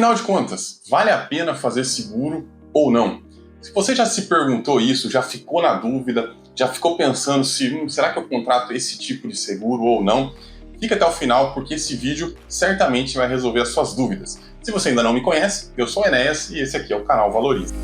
Afinal de contas, vale a pena fazer seguro ou não? Se você já se perguntou isso, já ficou na dúvida, já ficou pensando se será que eu contrato esse tipo de seguro ou não, fica até o final porque esse vídeo certamente vai resolver as suas dúvidas. Se você ainda não me conhece, eu sou o Enéas e esse aqui é o canal Valorize.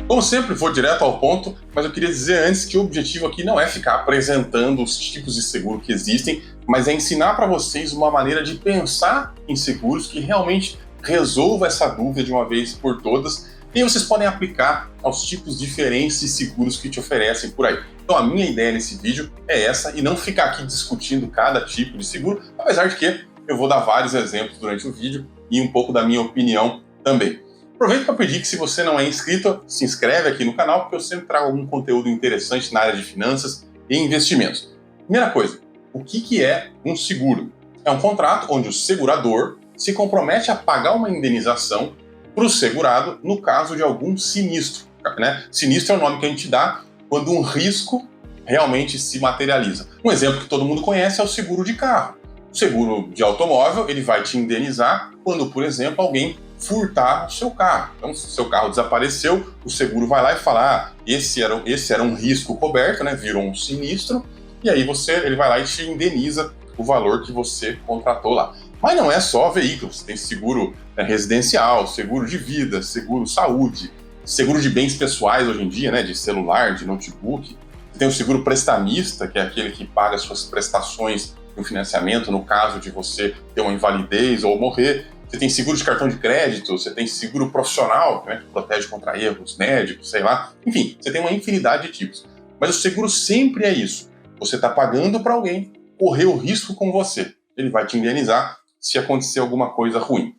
Como sempre, vou direto ao ponto, mas eu queria dizer antes que o objetivo aqui não é ficar apresentando os tipos de seguro que existem, mas é ensinar para vocês uma maneira de pensar em seguros que realmente resolva essa dúvida de uma vez por todas, e vocês podem aplicar aos tipos diferentes de seguros que te oferecem por aí. Então a minha ideia nesse vídeo é essa, e não ficar aqui discutindo cada tipo de seguro, apesar de que eu vou dar vários exemplos durante o vídeo e um pouco da minha opinião também. Aproveito para pedir que, se você não é inscrito, se inscreve aqui no canal, porque eu sempre trago algum conteúdo interessante na área de finanças e investimentos. Primeira coisa, o que é um seguro? É um contrato onde o segurador se compromete a pagar uma indenização para o segurado no caso de algum sinistro, né? Sinistro é o nome que a gente dá quando um risco realmente se materializa. Um exemplo que todo mundo conhece é o seguro de carro. O seguro de automóvel, ele vai te indenizar quando, por exemplo, alguém furtar o seu carro. Então, se o seu carro desapareceu, o seguro vai lá e fala: esse era um risco coberto, né? Virou um sinistro, e aí ele vai lá e te indeniza o valor que você contratou lá. Mas não é só veículos, tem seguro residencial, seguro de vida, seguro saúde, seguro de bens pessoais hoje em dia, né? De celular, de notebook. Tem o seguro prestamista, que é aquele que paga suas prestações no financiamento no caso de você ter uma invalidez ou morrer. Você tem seguro de cartão de crédito, você tem seguro profissional, né, que protege contra erros médicos, sei lá. Enfim, você tem uma infinidade de tipos. Mas o seguro sempre é isso. Você está pagando para alguém correr o risco com você. Ele vai te indenizar se acontecer alguma coisa ruim.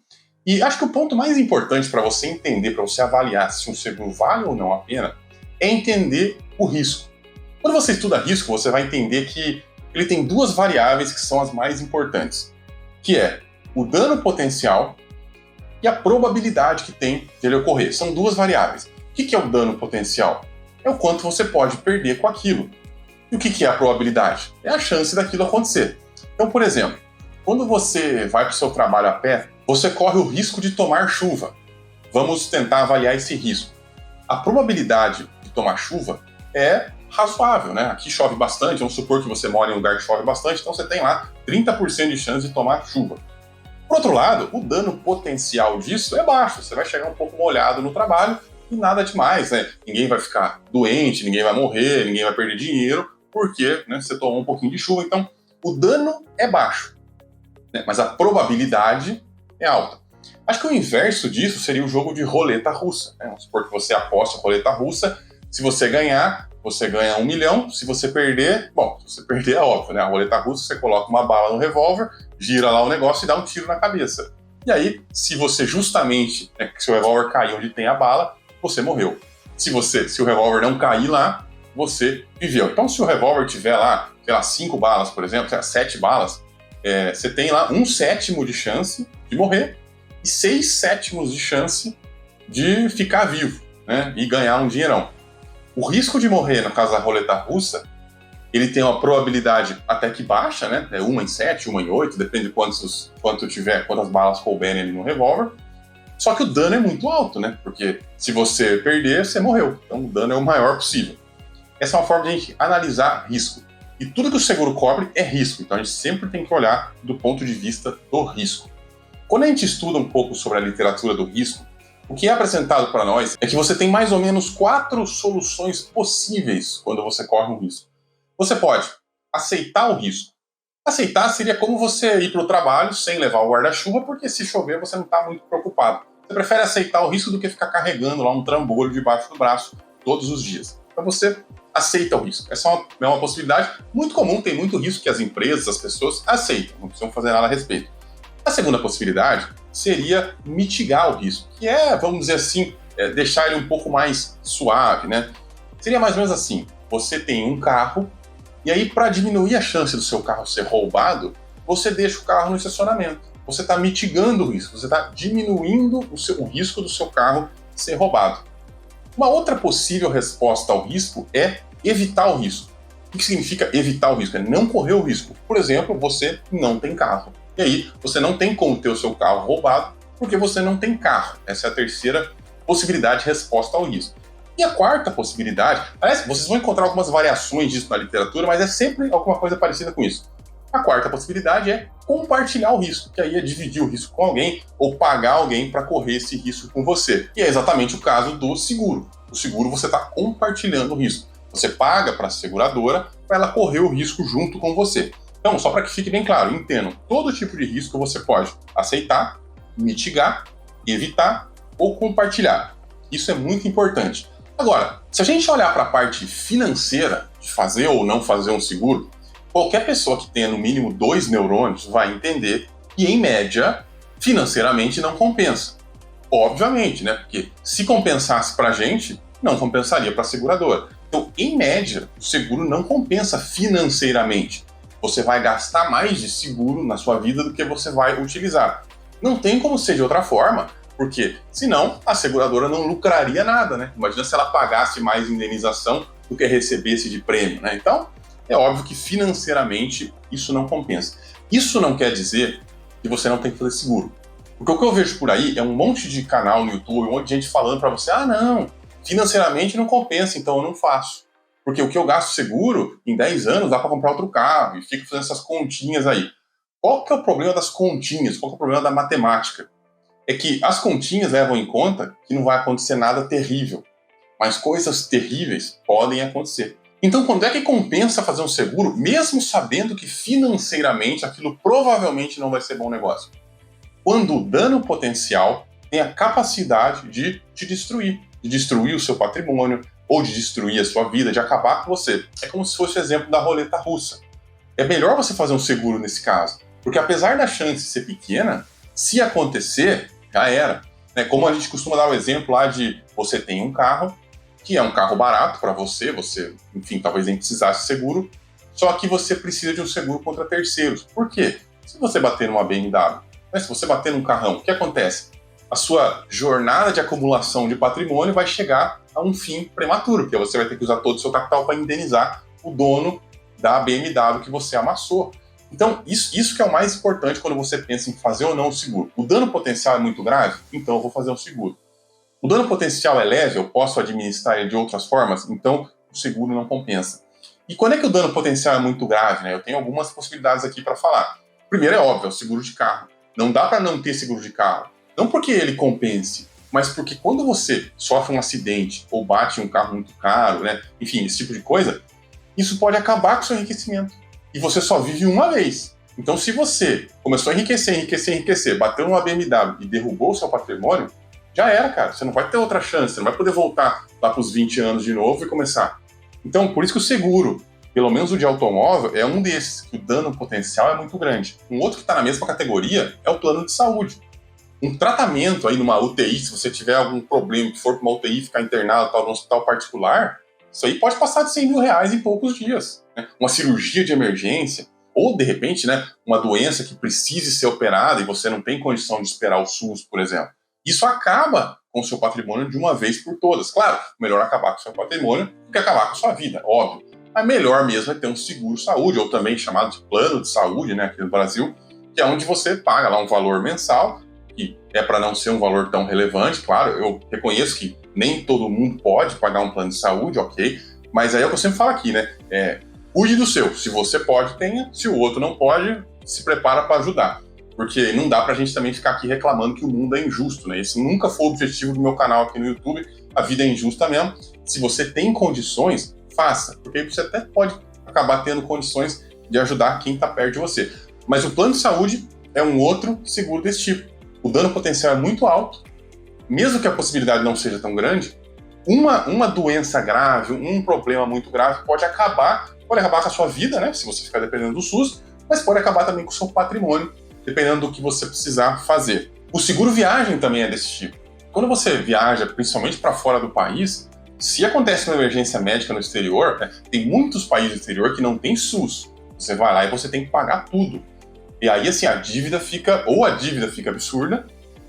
E acho que o ponto mais importante para você entender, para você avaliar se um seguro vale ou não a pena, é entender o risco. Quando você estuda risco, você vai entender que ele tem duas variáveis que são as mais importantes, que é o dano potencial e a probabilidade que tem de ele ocorrer. São duas variáveis. O que é o dano potencial? É o quanto você pode perder com aquilo. E o que é a probabilidade? É a chance daquilo acontecer. Então, por exemplo, quando você vai para o seu trabalho a pé, você corre o risco de tomar chuva. Vamos tentar avaliar esse risco. A probabilidade de tomar chuva é razoável, né? Aqui chove bastante, vamos supor que você mora em um lugar que chove bastante, então você tem lá 30% de chance de tomar chuva. Por outro lado, o dano potencial disso é baixo, você vai chegar um pouco molhado no trabalho e nada demais, né? Ninguém vai ficar doente, ninguém vai morrer, ninguém vai perder dinheiro, porque você tomou um pouquinho de chuva, então o dano é baixo, né? Mas a probabilidade é alta. Acho que o inverso disso seria o jogo de roleta russa, né? Vamos supor que você aposta a roleta russa, se você ganhar, você ganha 1 milhão, se você perder, se você perder é óbvio, né? A roleta russa, você coloca uma bala no revólver, gira lá o negócio e dá um tiro na cabeça. E aí, se você justamente, se o revólver cair onde tem a bala, você morreu. Se o revólver não cair lá, você viveu. Então, se o revólver tiver lá, 5 balas, por exemplo, 7 balas, você tem lá 1/7 de chance de morrer e 6/7 de chance de ficar vivo, né? E ganhar um dinheirão. O risco de morrer, no caso da roleta russa, ele tem uma probabilidade até que baixa, né? É 1 em 7, 1 em 8, depende de quantas balas couberem ali no revólver. Só que o dano é muito alto, né? Porque se você perder, você morreu. Então o dano é o maior possível. Essa é uma forma de a gente analisar risco. E tudo que o seguro cobre é risco. Então a gente sempre tem que olhar do ponto de vista do risco. Quando a gente estuda um pouco sobre a literatura do risco, o que é apresentado para nós é que você tem mais ou menos 4 soluções possíveis quando você corre um risco. Você pode aceitar o risco. Aceitar seria como você ir para o trabalho sem levar o guarda-chuva, porque se chover você não está muito preocupado. Você prefere aceitar o risco do que ficar carregando lá um trambolho debaixo do braço todos os dias. Então você aceita o risco. Essa é uma possibilidade muito comum, tem muito risco que as empresas, as pessoas aceitam, não precisam fazer nada a respeito. A segunda possibilidade seria mitigar o risco, que vamos dizer assim, deixar ele um pouco mais suave, né? Seria mais ou menos assim: você tem um carro, e aí, para diminuir a chance do seu carro ser roubado, você deixa o carro no estacionamento. Você está mitigando o risco, você está diminuindo o risco do seu carro ser roubado. Uma outra possível resposta ao risco é evitar o risco. O que significa evitar o risco? É não correr o risco. Por exemplo, você não tem carro. E aí, você não tem como ter o seu carro roubado porque você não tem carro. Essa é a terceira possibilidade de resposta ao risco. E a quarta possibilidade, aliás, vocês vão encontrar algumas variações disso na literatura, mas é sempre alguma coisa parecida com isso. A quarta possibilidade é compartilhar o risco, que aí é dividir o risco com alguém ou pagar alguém para correr esse risco com você. E é exatamente o caso do seguro. O seguro você está compartilhando o risco. Você paga para a seguradora para ela correr o risco junto com você. Então, só para que fique bem claro, entendam, todo tipo de risco você pode aceitar, mitigar, evitar ou compartilhar. Isso é muito importante. Agora, se a gente olhar para a parte financeira de fazer ou não fazer um seguro, qualquer pessoa que tenha no mínimo 2 neurônios vai entender que, em média, financeiramente não compensa. Obviamente, né? Porque se compensasse para a gente, não compensaria para a seguradora. Então, em média, o seguro não compensa financeiramente. Você vai gastar mais de seguro na sua vida do que você vai utilizar. Não tem como ser de outra forma, porque senão a seguradora não lucraria nada, né? Imagina se ela pagasse mais indenização do que recebesse de prêmio, né? Então, é óbvio que financeiramente isso não compensa. Isso não quer dizer que você não tem que fazer seguro. Porque o que eu vejo por aí é um monte de canal no YouTube, um monte de gente falando para você, não, financeiramente não compensa, então eu não faço. Porque o que eu gasto seguro, em 10 anos dá para comprar outro carro, e fico fazendo essas continhas aí. Qual que é o problema das continhas? Qual que é o problema da matemática? É que as continhas levam em conta que não vai acontecer nada terrível, mas coisas terríveis podem acontecer. Então, quando é que compensa fazer um seguro, mesmo sabendo que financeiramente aquilo provavelmente não vai ser bom negócio? Quando o dano potencial tem a capacidade de te destruir, de destruir o seu patrimônio, ou de destruir a sua vida, de acabar com você. É como se fosse o exemplo da roleta russa. É melhor você fazer um seguro nesse caso, porque apesar da chance ser pequena, se acontecer, já era. Como a gente costuma dar o exemplo lá de você tem um carro, que é um carro barato para você, enfim, talvez nem precisasse de seguro, só que você precisa de um seguro contra terceiros. Por quê? Se você bater numa BMW, se você bater num carrão, o que acontece? A sua jornada de acumulação de patrimônio vai chegar a um fim prematuro, porque você vai ter que usar todo o seu capital para indenizar o dono da BMW que você amassou. Então, isso que é o mais importante quando você pensa em fazer ou não o seguro. O dano potencial é muito grave? Então eu vou fazer um seguro. O dano potencial é leve, eu posso administrar ele de outras formas, então o seguro não compensa. E quando é que o dano potencial é muito grave? Eu tenho algumas possibilidades aqui para falar. Primeiro é óbvio, é o seguro de carro. Não dá para não ter seguro de carro. Não porque ele compense, mas porque quando você sofre um acidente ou bate em um carro muito caro, enfim, esse tipo de coisa, isso pode acabar com o seu enriquecimento. E você só vive uma vez. Então, se você começou a enriquecer, bateu numa BMW e derrubou o seu patrimônio, já era, cara. Você não vai ter outra chance, você não vai poder voltar lá para os 20 anos de novo e começar. Então, por isso que o seguro, pelo menos o de automóvel, é um desses, que o dano potencial é muito grande. Um outro que está na mesma categoria é o plano de saúde. Um tratamento aí numa UTI, se você tiver algum problema, que for para uma UTI, ficar internado num hospital particular, isso aí pode passar de 100 mil reais em poucos dias. Uma cirurgia de emergência, ou de repente, uma doença que precise ser operada e você não tem condição de esperar o SUS, por exemplo. Isso acaba com o seu patrimônio de uma vez por todas. Claro, melhor acabar com o seu patrimônio do que acabar com a sua vida, óbvio. Mas melhor mesmo é ter um seguro-saúde, ou também chamado de plano de saúde, aqui no Brasil, que é onde você paga lá um valor mensal, que é para não ser um valor tão relevante. Claro, eu reconheço que nem todo mundo pode pagar um plano de saúde, ok, mas aí é o que eu sempre falo aqui, cuide do seu. Se você pode, tenha. Se o outro não pode, se prepara para ajudar. Porque não dá pra gente também ficar aqui reclamando que o mundo é injusto, Esse nunca foi o objetivo do meu canal aqui no YouTube. A vida é injusta mesmo. Se você tem condições, faça. Porque aí você até pode acabar tendo condições de ajudar quem está perto de você. Mas o plano de saúde é um outro seguro desse tipo. O dano potencial é muito alto. Mesmo que a possibilidade não seja tão grande, uma doença grave, um problema muito grave pode acabar com a sua vida, se você ficar dependendo do SUS, mas pode acabar também com o seu patrimônio, dependendo do que você precisar fazer. O seguro viagem também é desse tipo. Quando você viaja, principalmente para fora do país, se acontece uma emergência médica no exterior, tem muitos países do exterior que não tem SUS. Você vai lá e você tem que pagar tudo. E aí, assim, a dívida fica absurda,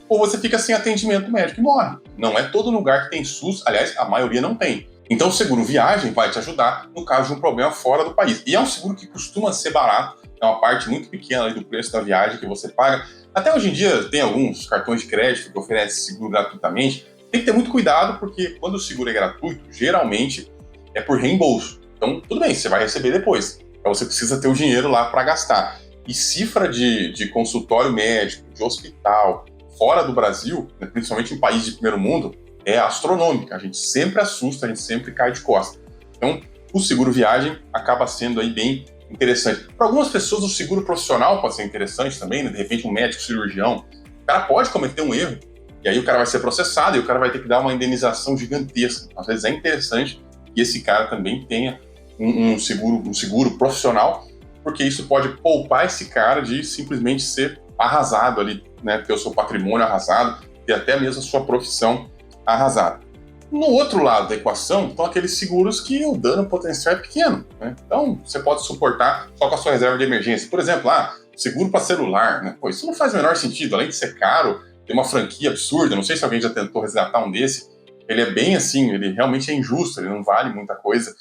ou você fica sem atendimento médico e morre. Não é todo lugar que tem SUS, aliás, a maioria não tem. Então o seguro viagem vai te ajudar no caso de um problema fora do país. E é um seguro que costuma ser barato, é uma parte muito pequena ali do preço da viagem que você paga. Até hoje em dia tem alguns cartões de crédito que oferecem seguro gratuitamente. Tem que ter muito cuidado, porque quando o seguro é gratuito, geralmente é por reembolso. Então, tudo bem, você vai receber depois. Então você precisa ter o dinheiro lá para gastar. E cifra de consultório médico, de hospital, fora do Brasil, né, principalmente em países de primeiro mundo, é astronômica. A gente sempre assusta, a gente sempre cai de costas. Então, o seguro viagem acaba sendo aí bem interessante. Para algumas pessoas, o seguro profissional pode ser interessante também, né? De repente um médico cirurgião, o cara pode cometer um erro, e aí o cara vai ser processado e o cara vai ter que dar uma indenização gigantesca. Às vezes é interessante que esse cara também tenha um seguro profissional, porque isso pode poupar esse cara de simplesmente ser arrasado ali, né? Ter o seu patrimônio arrasado, ter até mesmo a sua profissão arrasada. No outro lado da equação estão aqueles seguros que o dano potencial é pequeno, né? Então você pode suportar só com a sua reserva de emergência. Por exemplo, seguro para celular, né? Pô, isso não faz o menor sentido, além de ser caro, tem uma franquia absurda, não sei se alguém já tentou resgatar um desse, ele é bem assim, ele realmente é injusto, ele não vale muita coisa,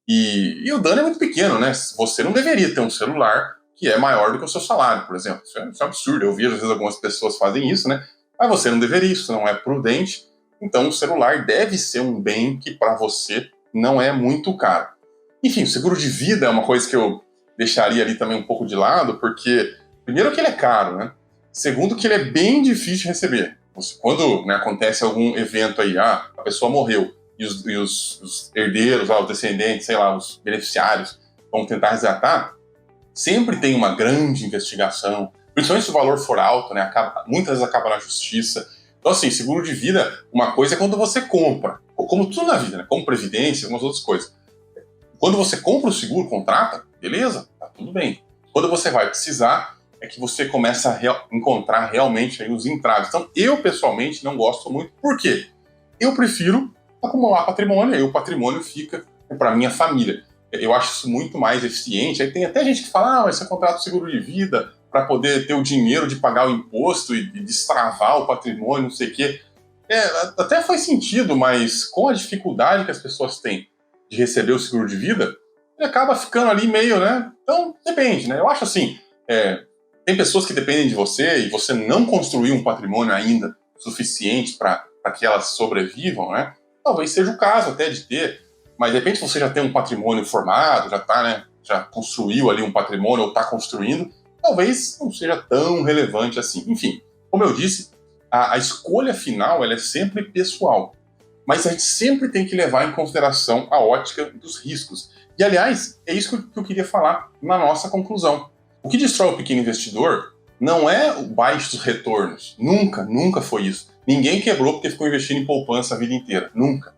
e o dano é muito pequeno, né? Você não deveria ter um celular que é maior do que o seu salário, por exemplo. Isso é um absurdo, eu vejo às vezes algumas pessoas fazem isso, né? Mas você não deveria, isso não é prudente. Então, o celular deve ser um bem que, para você, não é muito caro. Enfim, o seguro de vida é uma coisa que eu deixaria ali também um pouco de lado, porque, primeiro, que ele é caro, né? Segundo, que ele é bem difícil de receber. Quando, né, acontece algum evento aí, a pessoa morreu, e os herdeiros, os descendentes, sei lá, os beneficiários, vão tentar resgatar, sempre tem uma grande investigação, principalmente se o valor for alto, né? Muitas vezes acaba na justiça. Então, assim, seguro de vida, uma coisa é quando você compra, como tudo na vida, né? Como previdência, algumas outras coisas. Quando você compra o seguro, contrata, beleza, tá tudo bem. Quando você vai precisar, é que você começa a encontrar realmente aí os entraves. Então, eu, pessoalmente, não gosto muito. Por quê? Eu prefiro acumular patrimônio, aí o patrimônio fica para minha família. Eu acho isso muito mais eficiente. Aí tem até gente que fala, mas você contrata o seguro de vida para poder ter o dinheiro de pagar o imposto e destravar o patrimônio, não sei o quê. Até faz sentido, mas com a dificuldade que as pessoas têm de receber o seguro de vida, ele acaba ficando ali meio, né? Então, depende, né? Eu acho assim, tem pessoas que dependem de você e você não construiu um patrimônio ainda suficiente para que elas sobrevivam, né? Talvez seja o caso até de ter, mas de repente você já tem um patrimônio formado, já tá, né? Já construiu ali um patrimônio ou está construindo, talvez não seja tão relevante assim. Enfim, como eu disse, a escolha final ela é sempre pessoal, mas a gente sempre tem que levar em consideração a ótica dos riscos. E, aliás, é isso que eu queria falar na nossa conclusão. O que destrói o pequeno investidor não é o baixos retornos. Nunca foi isso. Ninguém quebrou porque ficou investindo em poupança a vida inteira. Nunca.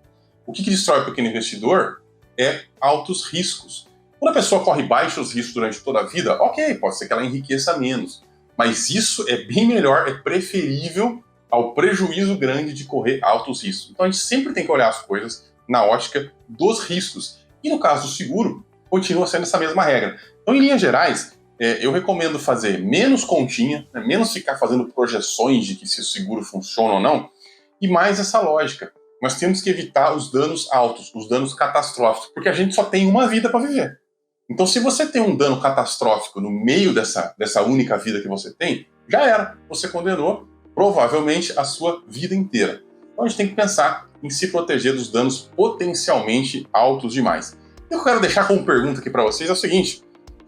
O que destrói o pequeno investidor é altos riscos. Quando a pessoa corre baixos riscos durante toda a vida, ok, pode ser que ela enriqueça menos. Mas isso é bem melhor, é preferível ao prejuízo grande de correr altos riscos. Então a gente sempre tem que olhar as coisas na ótica dos riscos. E no caso do seguro, continua sendo essa mesma regra. Então, em linhas gerais, eu recomendo fazer menos continha, né, menos ficar fazendo projeções de que se o seguro funciona ou não, e mais essa lógica. Nós temos que evitar os danos altos, os danos catastróficos, porque a gente só tem uma vida para viver. Então, se você tem um dano catastrófico no meio dessa única vida que você tem, já era. Você condenou, provavelmente, a sua vida inteira. Então, a gente tem que pensar em se proteger dos danos potencialmente altos demais. Eu quero deixar como pergunta aqui para vocês é o seguinte: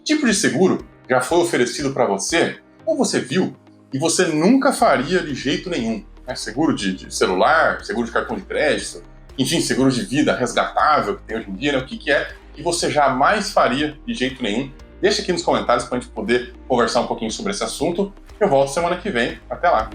que tipo de seguro já foi oferecido para você, ou você viu, e você nunca faria de jeito nenhum? Seguro de celular, seguro de cartão de crédito, enfim, seguro de vida resgatável que tem hoje em dia, né? O que é que você jamais faria de jeito nenhum? Deixa aqui nos comentários para a gente poder conversar um pouquinho sobre esse assunto. Eu volto semana que vem. Até lá!